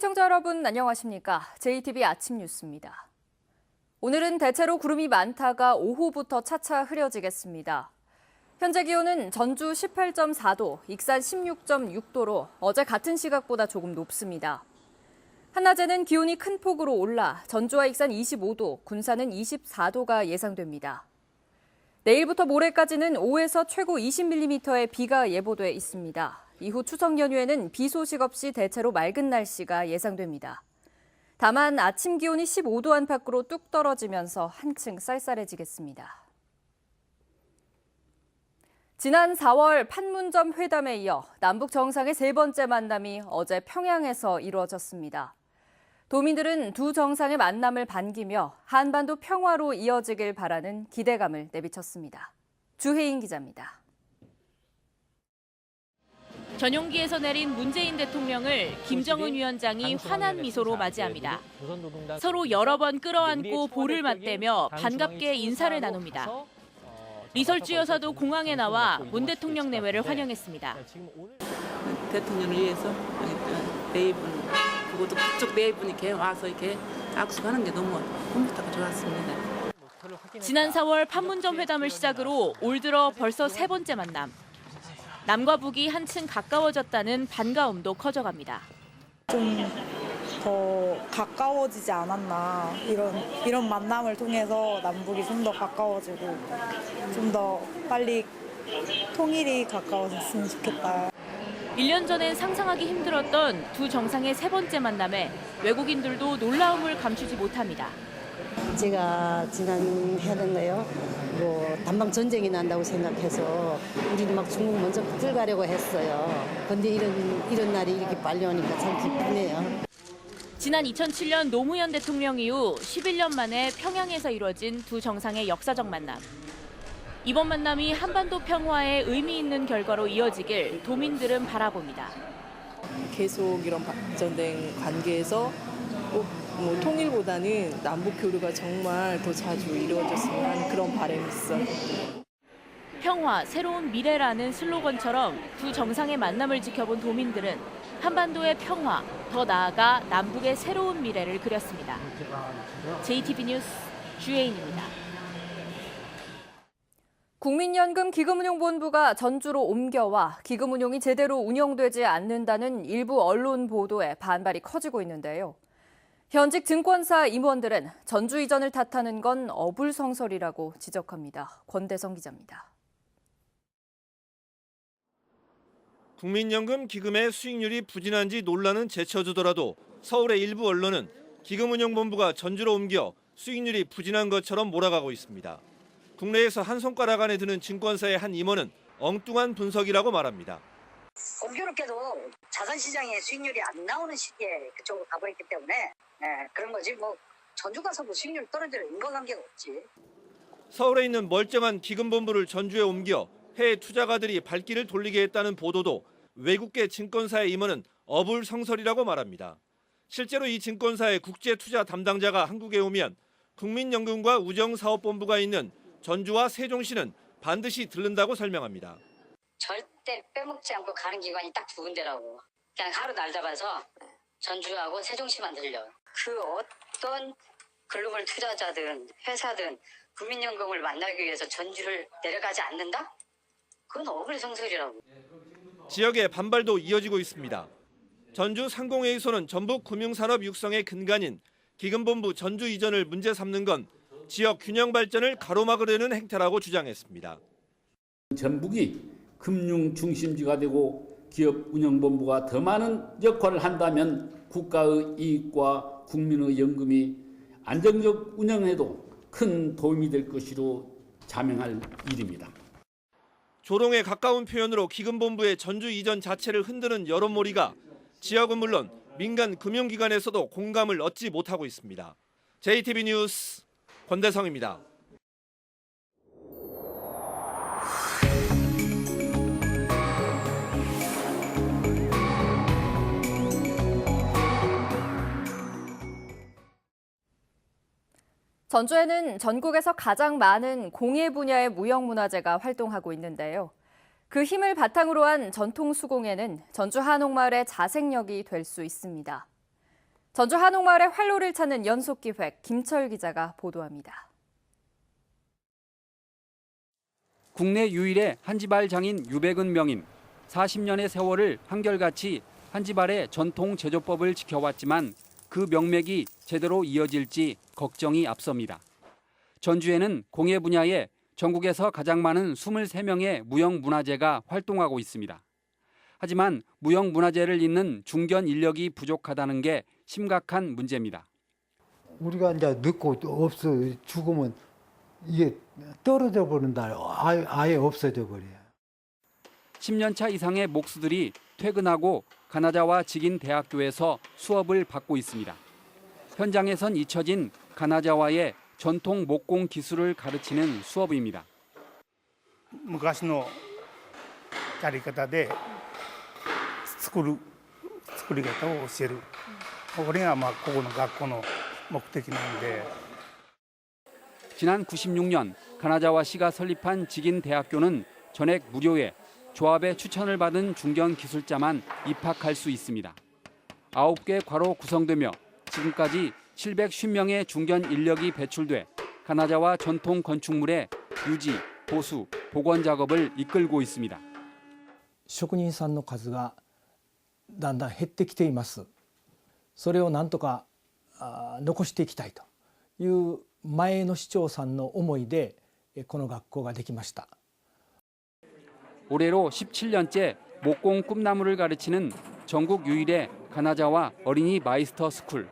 시청자 여러분 안녕하십니까? JTB 아침 뉴스입니다. 오늘은 대체로 구름이 많다가 오후부터 차차 흐려지겠습니다. 현재 기온은 전주 18.4도, 익산 16.6도로 어제 같은 시각보다 조금 높습니다. 한낮에는 기온이 큰 폭으로 올라 전주와 익산 25도, 군산은 24도가 예상됩니다. 내일부터 모레까지는 5에서 최고 20mm의 비가 예보돼 있습니다. 이후 추석 연휴에는 비 소식 없이 대체로 맑은 날씨가 예상됩니다. 다만 아침 기온이 15도 안팎으로 뚝 떨어지면서 한층 쌀쌀해지겠습니다. 지난 4월 판문점 회담에 이어 남북 정상의 세 번째 만남이 어제 평양에서 이루어졌습니다. 도민들은 두 정상의 만남을 반기며 한반도 평화로 이어지길 바라는 기대감을 내비쳤습니다. 주혜인 기자입니다. 전용기에서 내린 문재인 대통령을 김정은 위원장이 환한 미소로 맞이합니다. 서로 여러 번 끌어안고 볼을 맞대며 반갑게 인사를 나눕니다. 리설주 여사도 공항에 나와 문 대통령 내외를 환영했습니다. 대통령을 위해서 네 분, 그것도 그쪽 네 분 이렇게 와서 이렇게 악수하는 게 너무 흐뭇하고 좋았습니다. 지난 4월 판문점 회담을 시작으로 올 들어 벌써 세 번째 만남. 남과 북이 한층 가까워졌다는 반가움도 커져갑니다. 좀 더 가까워지지 않았나, 이런 만남을 통해서 남북이 좀 더 가까워지고 좀 더 빨리 통일이 가까워졌으면 좋겠다. 1년 전엔 상상하기 힘들었던 두 정상의 세 번째 만남에 외국인들도 놀라움을 감추지 못합니다. 제가 지난 해는요, 단방 전쟁이 난다고 생각해서 우리는 막 중국 먼저 들어가려고 했어요. 그런데 이런 날이 이렇게 빨리 오니까 참 기쁘네요. 지난 2007년 노무현 대통령 이후 11년 만에 평양에서 이루어진 두 정상의 역사적 만남. 이번 만남이 한반도 평화에 의미 있는 결과로 이어지길 도민들은 바라봅니다. 계속 이런 발전된 관계에서 꼭 통일보다는 남북 교류가 정말 더 자주 이루어졌으면 하는 그런 바람이 있어요. 평화, 새로운 미래라는 슬로건처럼 두 정상의 만남을 지켜본 도민들은 한반도의 평화, 더 나아가 남북의 새로운 미래를 그렸습니다. JTB 뉴스 주혜인입니다. 국민연금 기금운용본부가 전주로 옮겨와 기금 운용이 제대로 운영되지 않는다는 일부 언론 보도에 반발이 커지고 있는데요. 현직 증권사 임원들은 전주 이전을 탓하는 건 어불성설이라고 지적합니다. 권대성 기자입니다. 국민연금 기금의 수익률이 부진한지 논란은 제쳐두더라도 서울의 일부 언론은 기금운용본부가 전주로 옮겨 수익률이 부진한 것처럼 몰아가고 있습니다. 국내에서 한 손가락 안에 드는 증권사의 한 임원은 엉뚱한 분석이라고 말합니다. 공교롭게도 자산시장의 수익률이 안 나오는 시기에 그쪽으로 가버렸기 때문에 그런 거지 전주 가서 수익률 떨어지는 인과관계가 없지. 서울에 있는 멀쩡한 기금본부를 전주에 옮겨 해외 투자가들이 발길을 돌리게 했다는 보도도 외국계 증권사의 임원은 어불성설이라고 말합니다. 실제로 이 증권사의 국제투자 담당자가 한국에 오면 국민연금과 우정사업본부가 있는 전주와 세종시는 반드시 들른다고 설명합니다. 절대 빼먹지 않고 가는 기관이 딱 두 군데라고. 그냥 하루 날 잡아서 전주하고 세종시만 들려. 그 어떤 글로벌 투자자든 회사든 국민연금을 만나기 위해서 전주를 내려가지 않는다? 그건 어불성설이라고. 지역의 반발도 이어지고 있습니다. 전주 상공회의소는 전북 금융산업 육성의 근간인 기금본부 전주 이전을 문제 삼는 건 지역 균형 발전을 가로막으려는 행태라고 주장했습니다. 전북이 금융 중심지가 되고 기업 운영본부가 더 많은 역할을 한다면 국가의 이익과 국민의 연금이 안정적 운영에도 큰 도움이 될 것으로 자명할 일입니다. 조롱에 가까운 표현으로 기금본부의 전주 이전 자체를 흔드는 여론몰이가 지역은 물론 민간 금융기관에서도 공감을 얻지 못하고 있습니다. JTB 뉴스 권대성입니다. 전주에는 전국에서 가장 많은 공예 분야의 무형문화재가 활동하고 있는데요. 그 힘을 바탕으로 한 전통 수공예는 전주 한옥마을의 자생력이 될 수 있습니다. 전주 한옥마을의 활로를 찾는 연속기획 김철 기자가 보도합니다. 국내 유일의 한지발 장인 유백은 명인 40년의 세월을 한결같이 한지발의 전통 제조법을 지켜왔지만 그 명맥이 제대로 이어질지 걱정이 앞섭니다. 전주에는 공예 분야에 전국에서 가장 많은 23명의 무형문화재가 활동하고 있습니다. 하지만 무형문화재를 잇는 중견 인력이 부족하다는 게 심각한 문제입니다. 우리가 이제 늙고 없어 죽으면 이게 떨어져 버린다. 아예 없어져 버려요. 10년차 이상의 목수들이 퇴근하고 가나자와 직인 대학교에서 수업을 받고 있습니다. 현장에선 잊혀진 가나자와의 전통 목공 기술을 가르치는 수업입니다. 昔のやり方で作り方を教える。これがここの学校の目的なんで。 지난 96년 가나자와 씨가 설립한 직인 대학교는 전액 무료에 조합의 추천을 받은 중견 기술자만 입학할 수 있습니다. 9개 과로 구성되며 지금까지 750명의 중견 인력이 배출돼 가나자와 전통 건축물의 유지, 보수, 복원 작업을 이끌고 있습니다. 職人さんの数がだんだん減ってきています。それをなんとか残していきたいという前の市長さんの思いでこの学校ができました。 올해로 17년째 목공 꿈나무를 가르치는 전국 유일의 가나자와 어린이 마이스터 스쿨.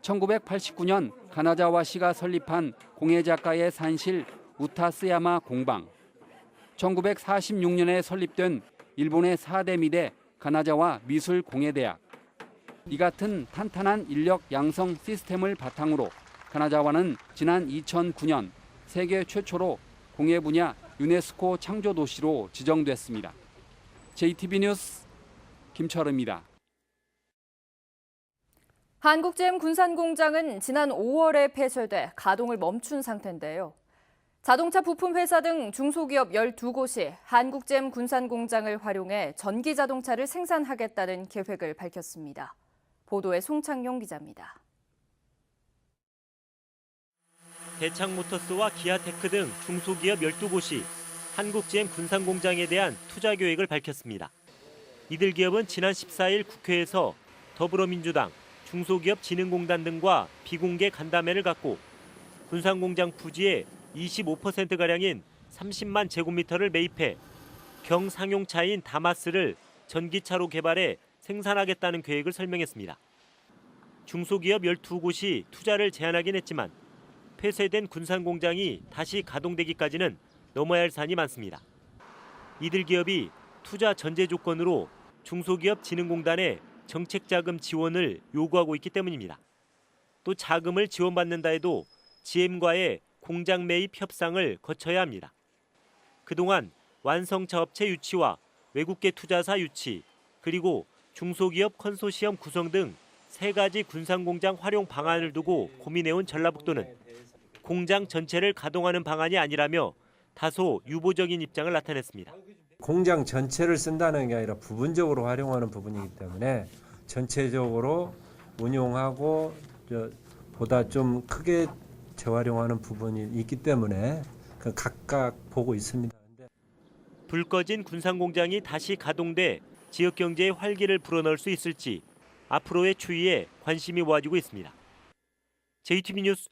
1989년 가나자와 씨가 설립한 공예작가의 산실 우타스야마 공방. 1946년에 설립된 일본의 4대 미대 가나자와 미술공예대학. 이 같은 탄탄한 인력 양성 시스템을 바탕으로 가나자와는 지난 2009년 세계 최초로 공예 분야 유네스코 창조도시로 지정됐습니다. JTB 뉴스 김철우입니다. 한국GM 군산공장은 지난 5월에 폐쇄돼 가동을 멈춘 상태인데요. 자동차 부품 회사 등 중소기업 12곳이 한국GM 군산공장을 활용해 전기자동차를 생산하겠다는 계획을 밝혔습니다. 보도에 송창용 기자입니다. 대창모터스와 기아테크 등 중소기업 12곳이 한국GM 군산공장에 대한 투자 계획을 밝혔습니다. 이들 기업은 지난 14일 국회에서 더불어민주당, 중소기업진흥공단 등과 비공개 간담회를 갖고 군산공장 부지에 25%가량인 30만 제곱미터를 매입해 경상용차인 다마스를 전기차로 개발해 생산하겠다는 계획을 설명했습니다. 중소기업 12곳이 투자를 제안하긴 했지만 폐쇄된 군산공장이 다시 가동되기까지는 넘어야 할 산이 많습니다. 이들 기업이 투자 전제 조건으로 중소기업진흥공단에 정책자금 지원을 요구하고 있기 때문입니다. 또 자금을 지원받는다 해도 GM과의 공장 매입 협상을 거쳐야 합니다. 그동안 완성차 업체 유치와 외국계 투자사 유치, 그리고 중소기업 컨소시엄 구성 등 3가지 군산공장 활용 방안을 두고 고민해온 전라북도는 공장 전체를 가동하는 방안이 아니라며 다소 유보적인 입장을 나타냈습니다. 공장 전체를 쓴다는 게 아니라 부분적으로 활용하는 부분이기 때문에 전체적으로 운용하고 보다 좀 크게 재활용하는 부분이 있기 때문에 각각 보고 있습니다. 불 꺼진 군산공장이 다시 가동돼 지역 경제에 활기를 불어넣을 수 있을지 앞으로의 추이에 관심이 모아지고 있습니다. JTB 뉴스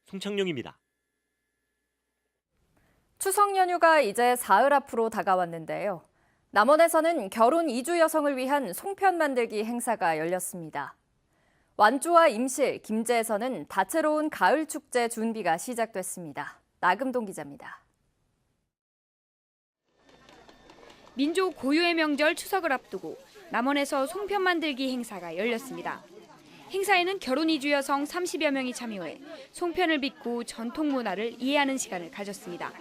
송창용입니다. 추석 연휴가 이제 사흘 앞으로 다가왔는데요. 남원에서는 결혼 이주 여성을 위한 송편 만들기 행사가 열렸습니다. 완주와 임실, 김제에서는 다채로운 가을 축제 준비가 시작됐습니다. 나금동 기자입니다. 민족 고유의 명절 추석을 앞두고 남원에서 송편 만들기 행사가 열렸습니다. 행사에는 결혼 이주 여성 30여 명이 참여해 송편을 빚고 전통 문화를 이해하는 시간을 가졌습니다.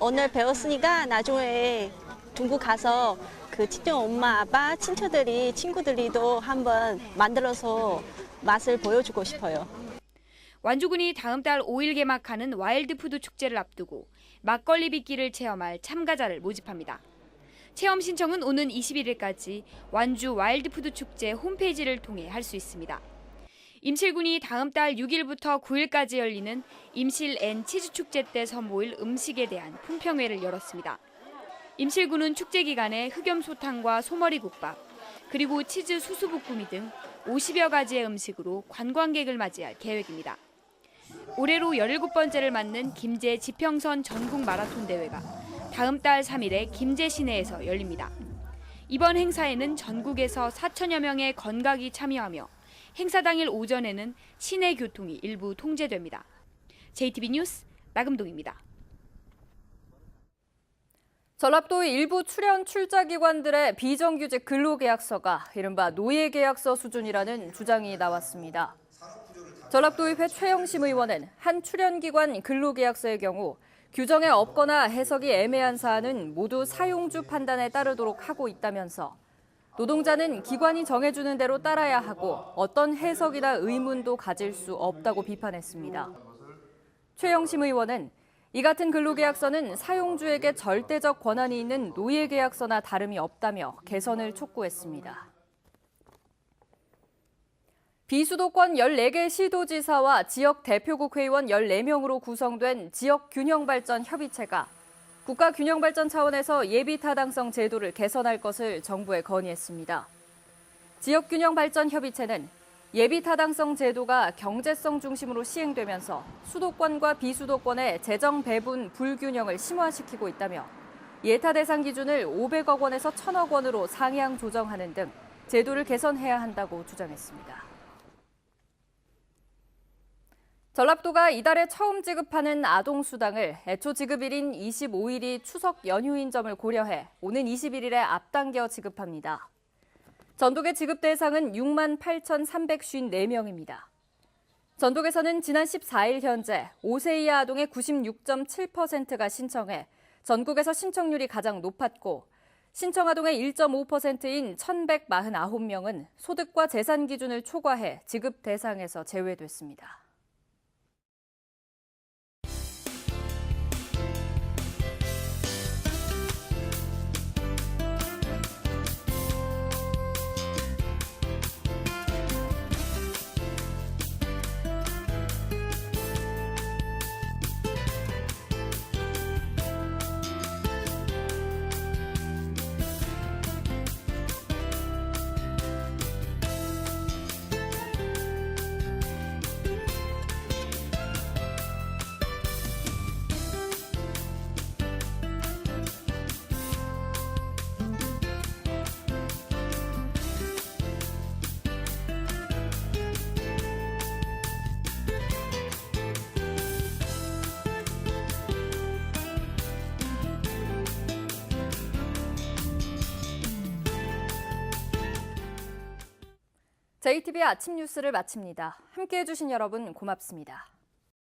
오늘 배웠으니까 나중에 중국 가서 그 친정 엄마, 아빠, 친척들이, 친구들이도 한번 만들어서 맛을 보여주고 싶어요. 완주군이 다음 달 5일 개막하는 와일드푸드 축제를 앞두고 막걸리 빚기를 체험할 참가자를 모집합니다. 체험 신청은 오는 21일까지 완주 와일드푸드 축제 홈페이지를 통해 할 수 있습니다. 임실군이 다음 달 6일부터 9일까지 열리는 임실 N 치즈축제 때 선보일 음식에 대한 품평회를 열었습니다. 임실군은 축제 기간에 흑염소탕과 소머리국밥, 그리고 치즈 수수부꾸미 등 50여 가지의 음식으로 관광객을 맞이할 계획입니다. 올해로 17번째를 맞는 김제 지평선 전국 마라톤 대회가 다음 달 3일에 김제 시내에서 열립니다. 이번 행사에는 전국에서 4천여 명의 건각이 참여하며 행사 당일 오전에는 시내 교통이 일부 통제됩니다. JTB 뉴스 나금동입니다. 전라도의 일부 출연 출자기관들의 비정규직 근로계약서가 이른바 노예계약서 수준이라는 주장이 나왔습니다. 전라도의회 최영심 의원은 한 출연기관 근로계약서의 경우 규정에 없거나 해석이 애매한 사안은 모두 사용주 판단에 따르도록 하고 있다면서 노동자는 기관이 정해주는 대로 따라야 하고 어떤 해석이나 의문도 가질 수 없다고 비판했습니다. 최영심 의원은 이 같은 근로계약서는 사용주에게 절대적 권한이 있는 노예계약서나 다름이 없다며 개선을 촉구했습니다. 비수도권 14개 시도지사와 지역 대표국 회의원 14명으로 구성된 지역균형발전협의체가 국가균형발전 차원에서 예비타당성 제도를 개선할 것을 정부에 건의했습니다. 지역균형발전협의체는 예비타당성 제도가 경제성 중심으로 시행되면서 수도권과 비수도권의 재정 배분 불균형을 심화시키고 있다며 예타 대상 기준을 500억 원에서 1,000억 원으로 상향 조정하는 등 제도를 개선해야 한다고 주장했습니다. 전라도가 이달에 처음 지급하는 아동수당을 애초 지급일인 25일이 추석 연휴인 점을 고려해 오는 21일에 앞당겨 지급합니다. 전북의 지급 대상은 6만 8,354명입니다. 전북에서는 지난 14일 현재 5세 이하 아동의 96.7%가 신청해 전국에서 신청률이 가장 높았고 신청 아동의 1.5%인 1,149명은 소득과 재산 기준을 초과해 지급 대상에서 제외됐습니다. JTB 아침 뉴스를 마칩니다. 함께해 주신 여러분 고맙습니다.